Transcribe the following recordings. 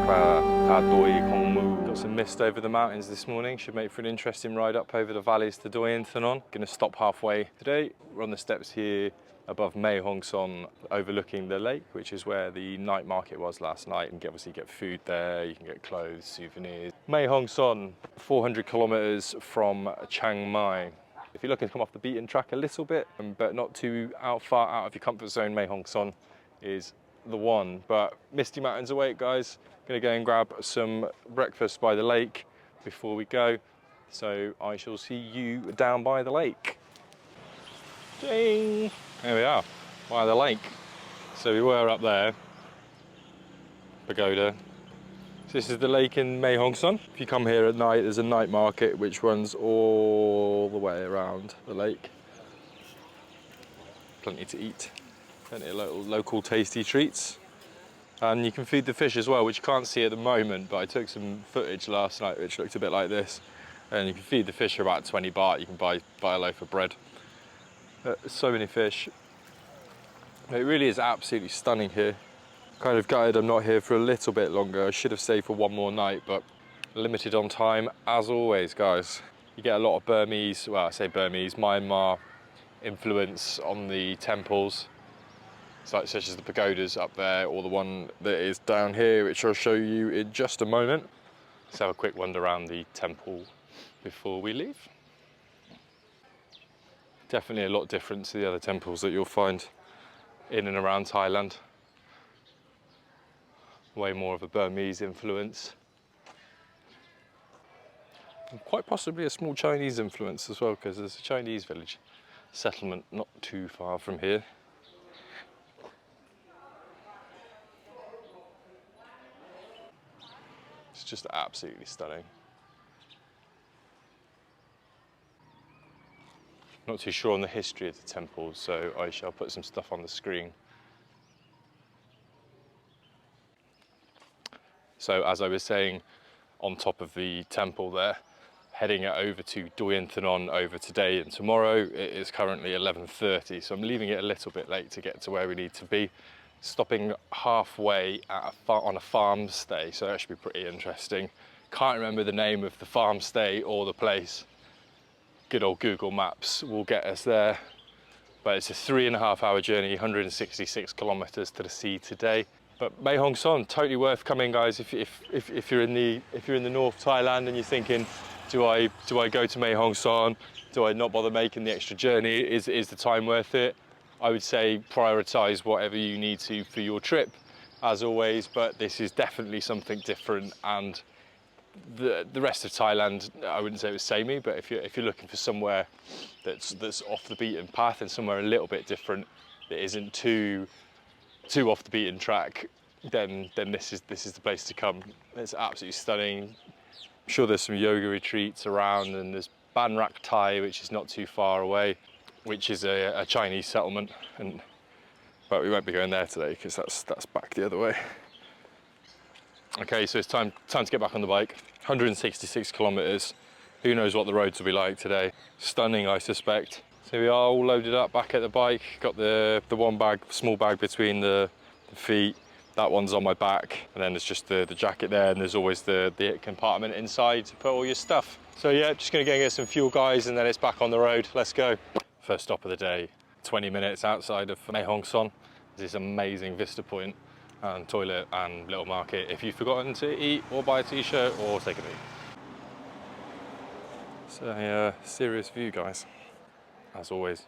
Got some mist over the mountains this morning. Should make for an interesting ride up over the valleys to Doi Inthanon. Going to stop halfway today. We're on the steps here above Mae Hong Son, overlooking the lake, which is where the night market was last night. You can obviously get food there, you can get clothes, souvenirs. Mae Hong Son, 400 kilometers from Chiang Mai. If you're looking to come off the beaten track a little bit, but not too far out of your comfort zone, Mae Hong Son is the one. But misty mountains await, guys. Gonna go and grab some breakfast by the lake before we go. So I shall see you down by the lake. Ding! There we are, by the lake. So we were up there, pagoda. So this is the lake in Mae Hong Son. If you come here at night, there's a night market which runs all the way around the lake. Plenty to eat, plenty of local tasty treats. And you can feed the fish as well, which you can't see at the moment, but I took some footage last night which looked a bit like this. And you can feed the fish for about 20 baht. You can buy a loaf of bread. So many fish. It really is absolutely stunning here. Kind of gutted I'm not here for a little bit longer. I should have stayed for one more night, but limited on time as always, guys. You get a lot of Burmese, well, I say Burmese, Myanmar influence on the temples, such as the pagodas up there, or the one that is down here, which I'll show you in just a moment. Let's have a quick wander around the temple before we leave. Definitely a lot different to the other temples that you'll find in and around Thailand. Way more of a Burmese influence. And quite possibly a small Chinese influence as well, because there's a Chinese village settlement not too far from here. It's just absolutely stunning. Not too sure on the history of the temple, so I shall put some stuff on the screen. So as I was saying, on top of the temple there, heading over to Doi Inthanon over today and tomorrow. It is currently 11:30, so I'm leaving it a little bit late to get to where we need to be. Stopping halfway at on a farm stay, so that should be pretty interesting. Can't remember the name of the farm stay or the place. Good old Google Maps will get us there. But it's a 3.5 hour journey, 166 kilometers to the sea today. But Mae Hong Son, totally worth coming, guys. If you're in the North Thailand and you're thinking, do I go to Mae Hong Son? Do I not bother making the extra journey? Is the time worth it? I would say prioritise whatever you need to for your trip, as always. But this is definitely something different, and the rest of Thailand, I wouldn't say it was samey. But if you're looking for somewhere that's off the beaten path and somewhere a little bit different, that isn't too off the beaten track, then this is the place to come. It's absolutely stunning. I'm sure there's some yoga retreats around, and there's Ban Rak Thai, which is not too far away, which is a Chinese settlement, but we won't be going there today because that's back the other way. Okay, so it's time to get back on the bike. 166 kilometers. Who knows what the roads will be like today? Stunning, I suspect. So we are all loaded up back at the bike. Got the one bag, small bag between the feet. That one's on my back, and then there's just the jacket there, and there's always the compartment inside to put all your stuff. So yeah, just gonna go and get some fuel, guys, and then it's back on the road. Let's go. First stop of the day, 20 minutes outside of Mae Hong Son. This amazing vista point and toilet and little market if you've forgotten to eat or buy a t-shirt or take a leak. It's a serious view, guys. As always,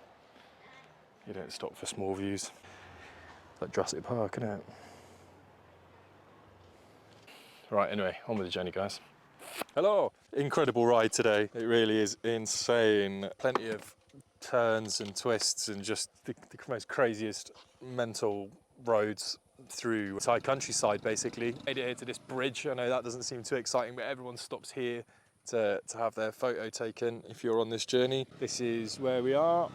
you don't stop for small views. It's like Jurassic Park, isn't it? Right, anyway, on with the journey, guys. Hello! Incredible ride today. It really is insane. Plenty of turns and twists and just the most craziest mental roads through Thai countryside, basically. Made it here to this bridge. I know that doesn't seem too exciting, but everyone stops here to have their photo taken if you're on this journey. This is where we are.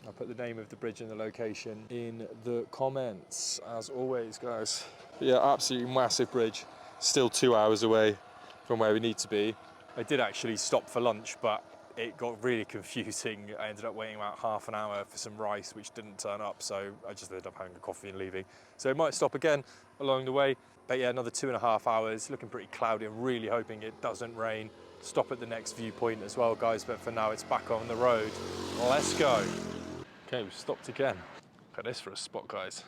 I'll put the name of the bridge and the location in the comments, as always, guys. But yeah, absolutely massive bridge. Still 2 hours away from where we need to be. I did actually stop for lunch, but it got really confusing. I ended up waiting about half an hour for some rice, which didn't turn up, so I just ended up having a coffee and leaving. So it might stop again along the way, but yeah, another 2.5 hours, looking pretty cloudy. I'm really hoping it doesn't rain. Stop at the next viewpoint as well, guys, but for now it's back on the road. Let's go. Okay, we've stopped again. Look at this for a spot, guys.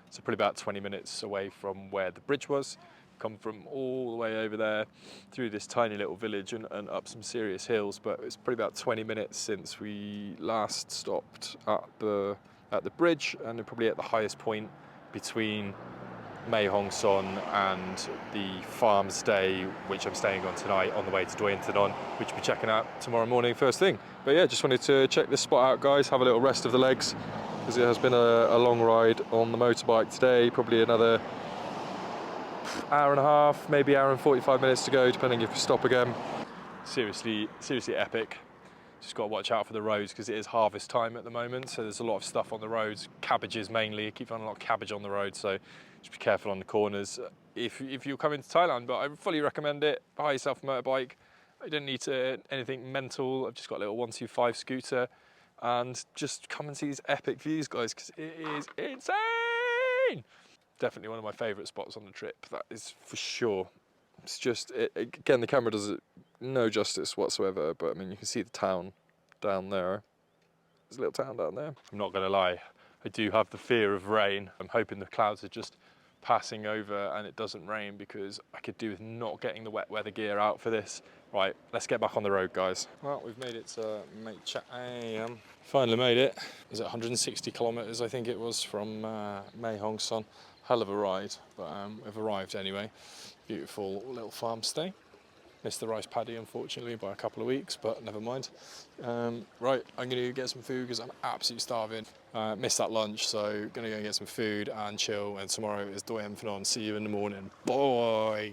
So probably about 20 minutes away from where the bridge was. Come from all the way over there through this tiny little village and up some serious hills, but it's probably about 20 minutes since we last stopped at the bridge, and probably at the highest point between Mae Hong Son and the farm stay, which I'm staying on tonight on the way to Doi Inthanon, which we'll be checking out tomorrow morning first thing. But yeah, just wanted to check this spot out, guys, have a little rest of the legs, because it has been a long ride on the motorbike today, probably another hour and a half, maybe hour and 45 minutes to go, depending if we stop again. Seriously epic. Just got to watch out for the roads because it is harvest time at the moment, so there's a lot of stuff on the roads, cabbages mainly. I keep finding a lot of cabbage on the road, so just be careful on the corners if you're coming to Thailand. But I fully recommend it. Buy yourself a motorbike. You don't need anything mental. I've just got a little 125 scooter, and just come and see these epic views, guys, because it is insane. Definitely one of my favourite spots on the trip, that is for sure. It's just, again, the camera does it no justice whatsoever, but I mean, you can see the town down there. There's a little town down there. I'm not going to lie, I do have the fear of rain. I'm hoping the clouds are just passing over and it doesn't rain, because I could do with not getting the wet weather gear out for this. Right, let's get back on the road, guys. Well, we've made it to Mae Cha-em. Finally made it. Was it 160 kilometres, I think it was, from Mae Hong Son. Hell of a ride, but we've arrived anyway. Beautiful little farm stay. Missed the rice paddy, unfortunately, by a couple of weeks, but never mind. Right, I'm going to get some food because I'm absolutely starving. Missed that lunch, so going to go and get some food and chill. And tomorrow is Doi Inthanon. See you in the morning. Bye.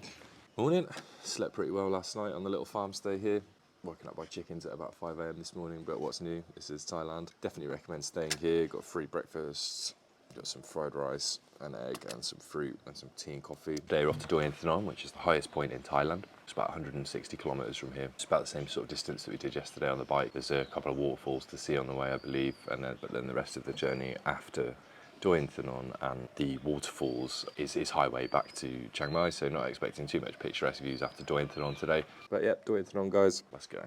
Morning. Slept pretty well last night on the little farm stay here. Woken up by chickens at about 5 AM this morning, but what's new? This is Thailand. Definitely recommend staying here. Got free breakfast. Got some fried rice, an egg and some fruit and some tea and coffee. Today we're off to Doi Inthanon, which is the highest point in Thailand. It's about 160 kilometres from here. It's about the same sort of distance that we did yesterday on the bike. There's a couple of waterfalls to see on the way, I believe, but then the rest of the journey after Doi Inthanon and the waterfalls is highway back to Chiang Mai, so not expecting too much picturesque views after Doi Inthanon today. But yeah, Doi Inthanon, guys, let's go.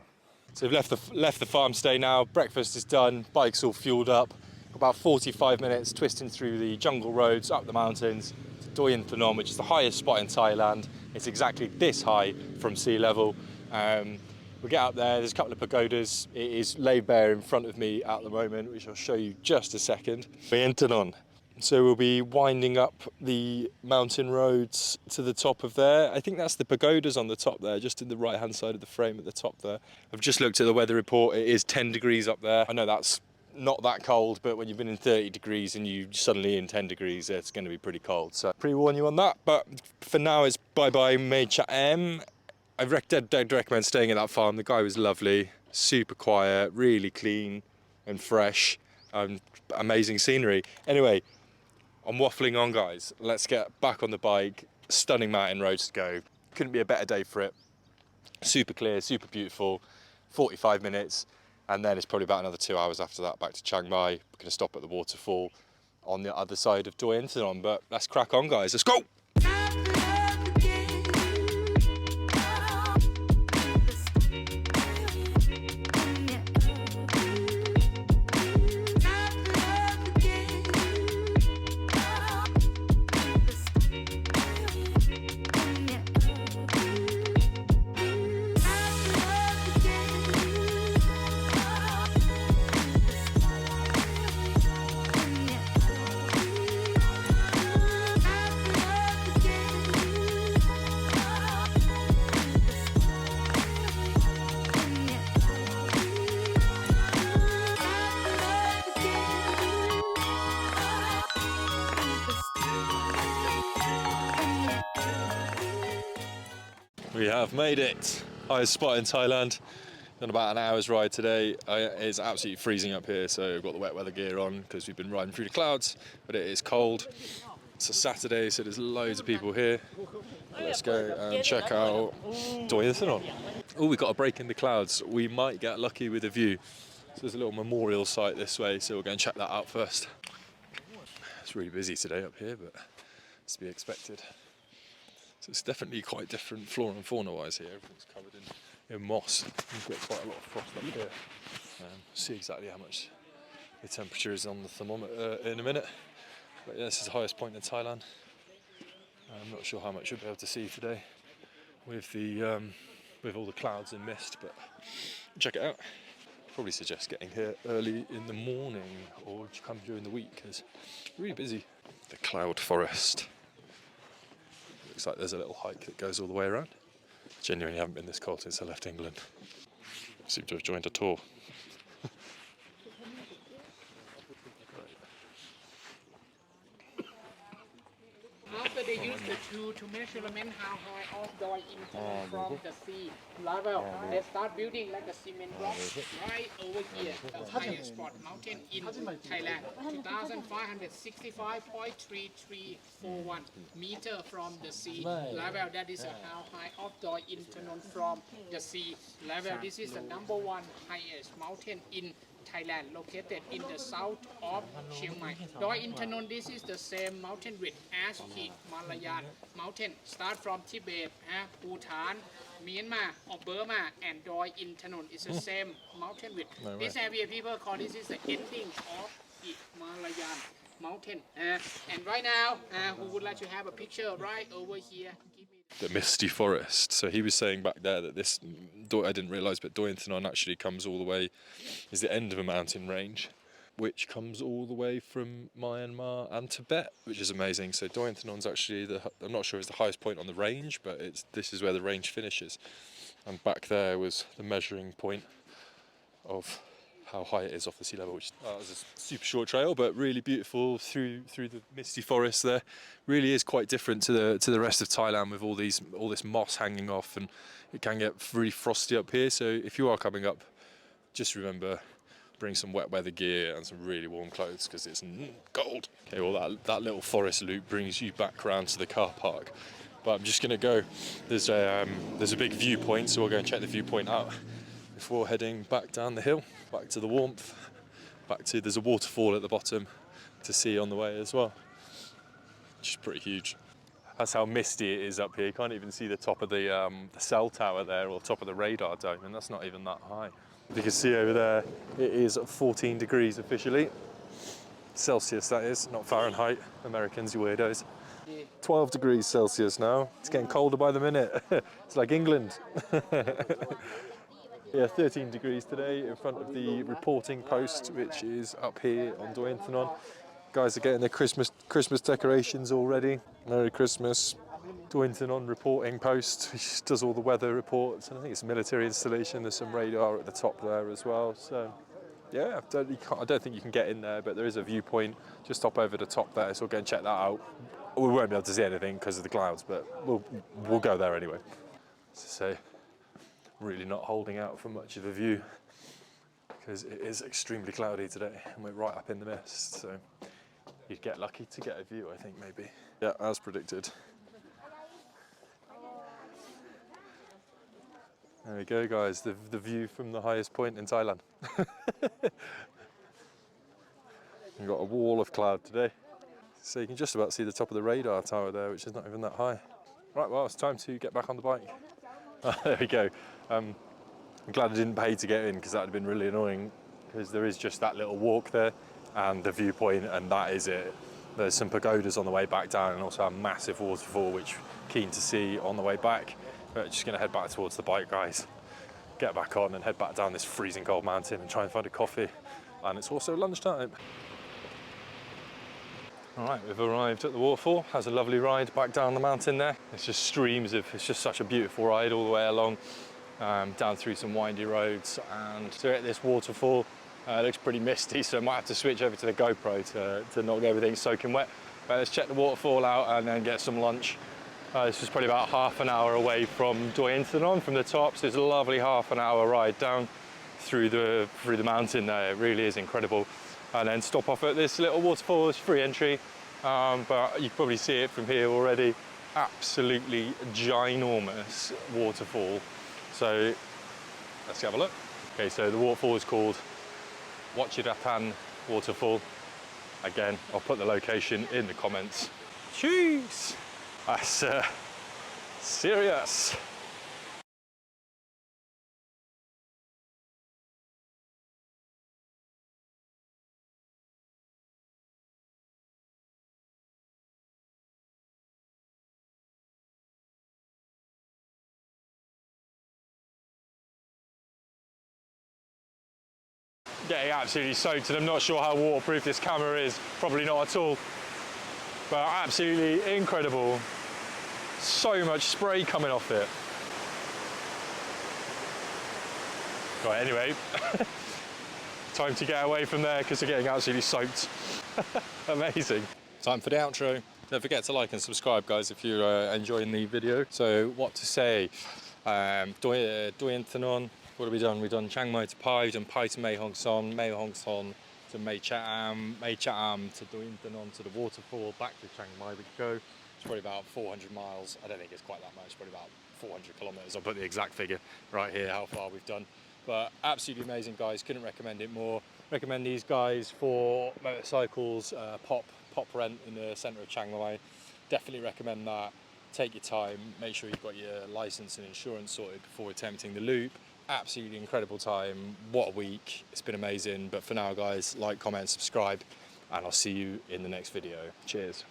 So we've left the farm stay now. Breakfast is done, bike's all fueled up. About 45 minutes twisting through the jungle roads, up the mountains to Doi Inthanon, which is the highest spot in Thailand. It's exactly this high from sea level. We get up there, there's a couple of pagodas. It is laid bare in front of me at the moment, which I'll show you just a second. Doi Inthanon. So we'll be winding up the mountain roads to the top of there. I think that's the pagodas on the top there, just in the right hand side of the frame at the top there. I've just looked at the weather report. It is 10 degrees up there. I know that's not that cold, but when you've been in 30 degrees and you suddenly in 10 degrees, it's going to be pretty cold. So pre-warn you on that. But for now, it's bye-bye Mae Cha-em. I'd recommend staying at that farm. The guy was lovely, super quiet, really clean and fresh, amazing scenery. Anyway, I'm waffling on, guys. Let's get back on the bike. Stunning mountain roads to go. Couldn't be a better day for it. Super clear, super beautiful. 45 minutes. And then it's probably about another 2 hours after that back to Chiang Mai. We're going to stop at the waterfall on the other side of Doi Inthanon. But let's crack on, guys. Let's go! We have made it. Highest spot in Thailand. Done about an hour's ride today. It's absolutely freezing up here, so I've got the wet weather gear on because we've been riding through the clouds, but it is cold. It's a Saturday, so there's loads of people here. Let's go and check out Doi Inthanon. Oh, we've got a break in the clouds. We might get lucky with a view. So there's a little memorial site this way, so we'll go and check that out first. It's really busy today up here, but it's to be expected. So it's definitely quite different flora and fauna wise here. Everything's covered in moss. We've got quite a lot of frost up here. See exactly how much the temperature is on the thermometer in a minute. But yeah, this is the highest point in Thailand. I'm not sure how much you'll be able to see today with all the clouds and mist, but check it out. Probably suggest getting here early in the morning or come during the week because it's really busy. The cloud forest. Looks like there's a little hike that goes all the way around. Genuinely haven't been this cold since I left England. Seem to have joined a tour. After they use the tool to measurement how high of Doi Inthanon from the sea level, they start building like a cement block right over here, the highest spot mountain in Thailand, 2,565.3341 meter from the sea level. That is how high of Doi Inthanon from the sea level. This is the #1 highest mountain in Thailand, located in the south of Chiang Mai. Doi Inthanon, this is the same mountain width as Himalayan mountain. Start from Tibet, Bhutan, Myanmar or Burma, and Doi Inthanon is the same mountain width. No this area people call this is the ending of Himalayan mountain. And right now, who would like to have a picture right over here? Give me the misty forest. So he was saying back there that this, I didn't realise, but Doi Inthanon actually comes all the way, is the end of a mountain range, which comes all the way from Myanmar and Tibet, which is amazing. So Doi Inthanon's actually, I'm not sure it's the highest point on the range, but this is where the range finishes. And back there was the measuring point of how high it is off the sea level, which was a super short trail, but really beautiful through the misty forest there. Really is quite different to the rest of Thailand with all this moss hanging off, and it can get really frosty up here. So if you are coming up, just remember, bring some wet weather gear and some really warm clothes because it's cold. Okay, well that little forest loop brings you back round to the car park. But I'm just gonna go. There's a big viewpoint, so we'll go and check the viewpoint out before heading back down the hill, back to the warmth, there's a waterfall at the bottom to see on the way as well, which is pretty huge. That's how misty it is up here. You can't even see the top of the cell tower there or top of the radar dome, and that's not even that high. You can see over there, it is 14 degrees officially. Celsius, that is, not Fahrenheit. Americans, you weirdos. 12 degrees Celsius now. It's getting colder by the minute. It's like England. Yeah, 13 degrees today in front of the reporting post, which is up here on Doi Inthanon. Guys are getting their Christmas decorations already. Merry Christmas. Doi Inthanon reporting post, which does all the weather reports, and I think it's a military installation. There's some radar at the top there as well. So yeah, I don't think you can get in there, but there is a viewpoint just up over the top there, so we'll go and check that out. We won't be able to see anything because of the clouds, but we'll go there anyway. As I say, really not holding out for much of a view because it is extremely cloudy today and we're right up in the mist, so you'd get lucky to get a view, I think, maybe. Yeah, as predicted. There we go, guys, the view from the highest point in Thailand. We've got a wall of cloud today, so you can just about see the top of the radar tower there, which is not even that high. Right, well, it's time to get back on the bike. There we go. I'm glad I didn't pay to get in because that would have been really annoying, because there is just that little walk there and the viewpoint, and that is it. There's some pagodas on the way back down and also a massive waterfall, which keen to see on the way back. But just going to head back towards the bike, guys. Get back on and head back down this freezing cold mountain and try and find a coffee. And it's also lunchtime. All right, we've arrived at the waterfall. Has a lovely ride back down the mountain there. It's just streams of, it's just such a beautiful ride all the way along, down through some windy roads. And so at this waterfall, it looks pretty misty, so I might have to switch over to the GoPro to not get everything soaking wet. But let's check the waterfall out and then get some lunch. This is probably about half an hour away from Doi Inthanon from the top, so it's a lovely half an hour ride down through the mountain there. It really is incredible. And then stop off at this little waterfall. It's free entry, but you can probably see it from here already. Absolutely ginormous waterfall. So let's have a look. Okay, so the waterfall is called Wachirathan Waterfall. Again, I'll put the location in the comments. Jeez, that's serious. Getting absolutely soaked, and I'm not sure how waterproof this camera is. Probably not at all. But absolutely incredible. So much spray coming off it. Right, anyway, time to get away from there because we're getting absolutely soaked. Amazing. Time for the outro. Don't forget to like and subscribe, guys, if you're enjoying the video. So, what to say? Doi Inthanon. What have we done? We've done Chiang Mai to Pai, we've done Pai to Mae Hong Son to Mae Cha-em, Mae Cha-em to Doi Inthanon to the waterfall, back to Chiang Mai we go. It's probably about 400 miles. I don't think it's quite that much, probably about 400 kilometers. I'll put the exact figure right here, how far we've done. But absolutely amazing, guys. Couldn't recommend it more. Recommend these guys for motorcycles, pop rent in the centre of Chiang Mai. Definitely recommend that. Take your time, make sure you've got your license and insurance sorted before attempting the loop. Absolutely incredible time. What a week. It's been amazing. But for now, guys, like, comment, subscribe, and I'll see you in the next video. Cheers.